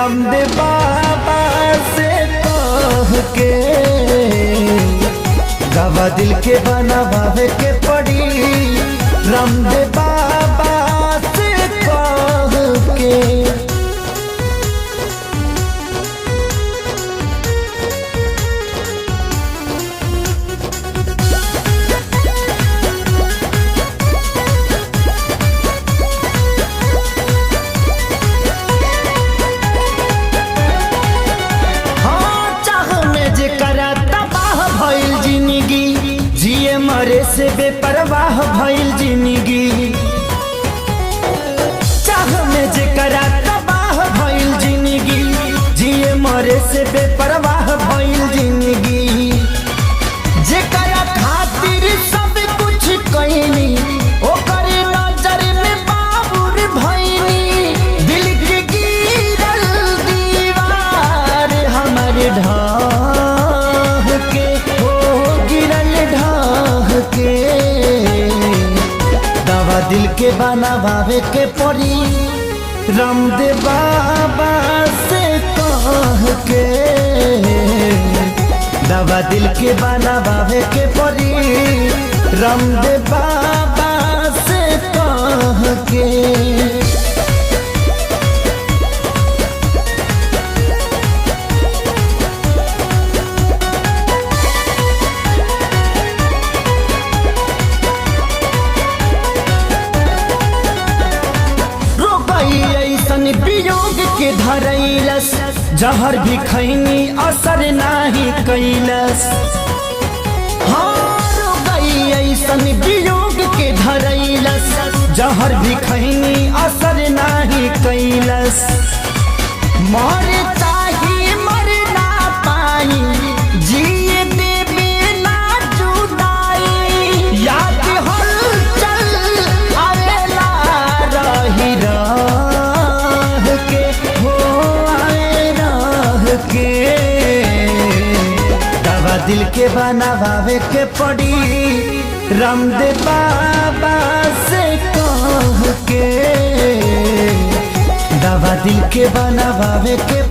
रामदेव बाबा से कह के दवा दिल के बनावे के पड़ी। रामदेव बाबा से कह के मरे से बेपरवाह भइल जिंदगी। चाह में जेकरा तबाह भइल जिंदगी, जिए मरे से बेपरवाह भइल जिंदगी। जेकरा खातिर सब कुछ कइनी, ओकर नजर में बाबुर भइनी। दिल के गिरल दीवार हमर ढाह के, हो गिरल ढाह के। दवा दिल के बनावे के पड़ी। रामदेव बाबा से कह के दवा दिल के बनावे के पड़ी। रामदेव बाबा से कह के वियोग के धरैलस, जहर भी खैनी असर नाही कैलस। हार गई ऐसन वियोग के धरैलस, जहर भी खैनी असर नाही कैलस। मर चाही मर ना पाई, जिए देवे ना जुदाई। याद हलचल आवेला रही दवा दिल के बनावे के पड़ी। रामदेव बाबा से कह के दवा दिल के बनावे के